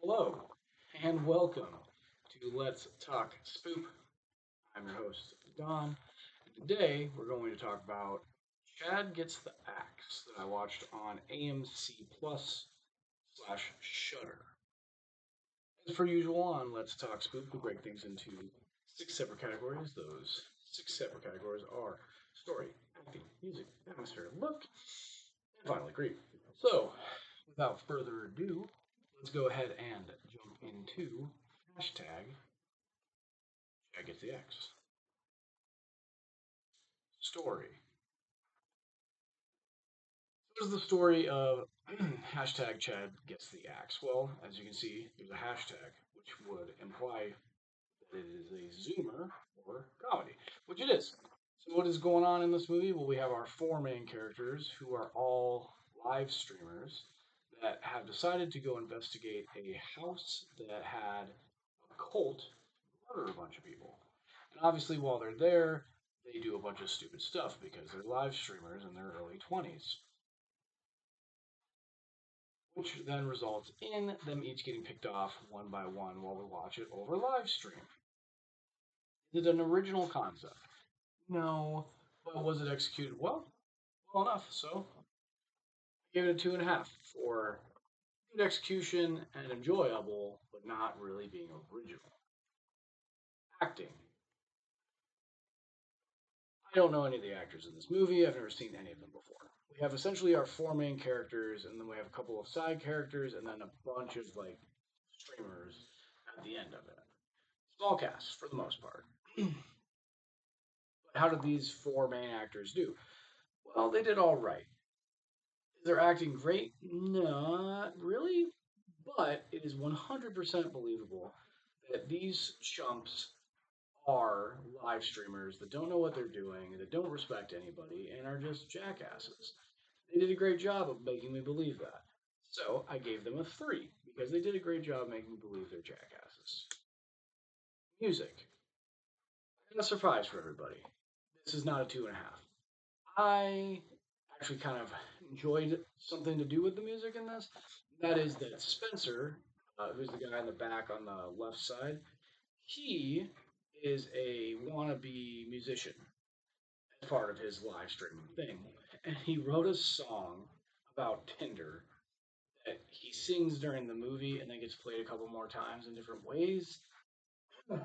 Hello, and welcome to Let's Talk Spoop. I'm your host, Don, and today we're going to talk about Chad Gets the Axe that I watched on AMC Plus slash Shutter. As per usual on Let's Talk Spoop, we break things into six separate categories. Those six separate categories are story, acting, music, atmosphere, look, and finally creep. So, without further ado, let's go ahead and jump into hashtag ChadGetsTheAxe. Story. What is the story of hashtag Chad Gets the Axe? Well, as you can see, there's a hashtag, which would imply that it is a zoomer or comedy, which it is. So, what is going on in this movie? Well, we have our four main characters who are all live streamers that have decided to go investigate a house that had a cult murder a bunch of people. And obviously, while they're there, they do a bunch of stupid stuff because they're live streamers in their early 20s, which then results in them each getting picked off one by one while we watch it over live stream. Is it an original concept? No, but was it executed well? Well enough, so I gave it a 2.5 for good execution and enjoyable, but not really being original. Acting. I don't know any of the actors in this movie. I've never seen any of them before. We have essentially our four main characters, and then we have a couple of side characters, and then a bunch of like streamers at the end of it. Small cast for the most part. But how did these four main actors do? Well, they did all right. Is their acting great? Not really, but it is 100% believable that these chumps are live streamers that don't know what they're doing, that don't respect anybody, and are just jackasses. They did a great job of making me believe that. So I gave them a 3 because they did a great job making me believe they're jackasses. Music. I got a surprise for everybody. This is not a 2.5. I actually kind of enjoyed something to do with the music in this. That is that Spencer, who's the guy in the back on the left side, he is a wannabe musician as part of his live streaming thing. And he wrote a song about Tinder that he sings during the movie and then gets played a couple more times in different ways. And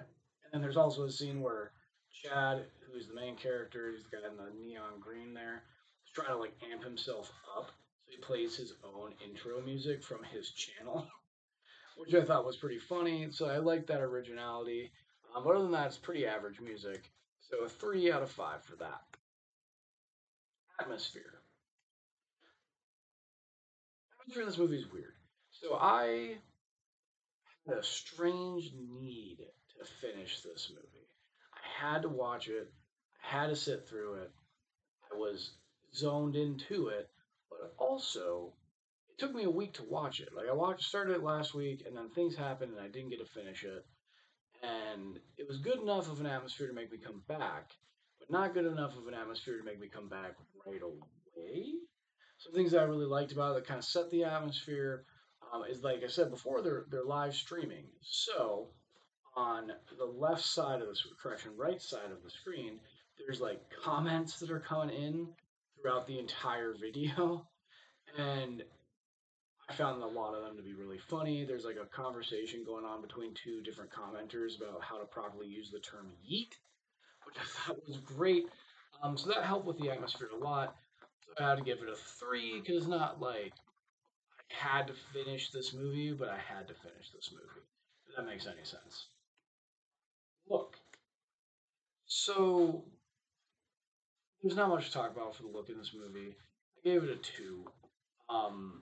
then there's also a scene where Chad, who's the main character, he's the guy in the neon green there, is trying to like amp himself up. So he plays his own intro music from his channel, which I thought was pretty funny. So I like that originality. But other than that, it's pretty average music. So a 3 out of 5 for that. Atmosphere. Atmosphere in this movie is weird. So I had a strange need to finish this movie. I had to watch it. I had to sit through it. I was zoned into it, but also it took me a week to watch it. Like started it last week, and then things happened, and I didn't get to finish it. And it was good enough of an atmosphere to make me come back, but not good enough of an atmosphere to make me come back right away. Some things that I really liked about it that kind of set the atmosphere is like I said before, they're live streaming. So on the left side of the correction, right side of the screen, there's like comments that are coming in throughout the entire video, and I found a lot of them to be really funny. There's like a conversation going on between two different commenters about how to properly use the term yeet, which I thought was great. So that helped with the atmosphere a lot. So I had to give it a 3 because it's not like I had to finish this movie, but I had to finish this movie. If that makes any sense. Look, so there's not much to talk about for the look in this movie. I gave it a 2. Um,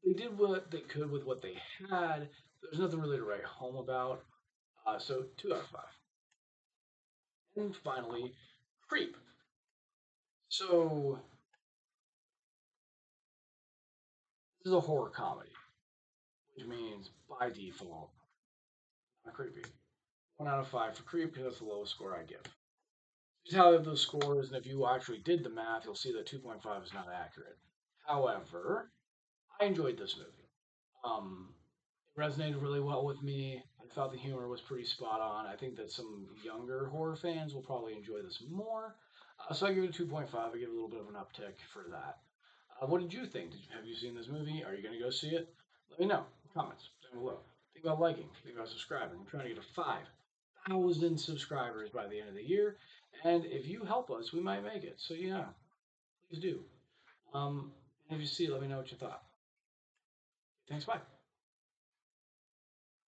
they did what they could with what they had. There's nothing really to write home about. So 2 out of 5. And finally, Creep. So this is a horror comedy, which means by default, not creepy. 1 out of 5 for Creep because that's the lowest score I give. You tally up those scores, and if you actually did the math, you'll see that 2.5 is not accurate. However, I enjoyed this movie. It resonated really well with me. I thought the humor was pretty spot on. I think that some younger horror fans will probably enjoy this more. So I give it a 2.5. I give it a little bit of an uptick for that. What did you think? Have you seen this movie? Are you going to go see it? Let me know. Comments down below. Think about liking. Think about subscribing. I'm trying to get to 5,000 subscribers by the end of the year. And if you help us, we might make it. So yeah, please do. And if you see it, let me know what you thought. Thanks. Bye.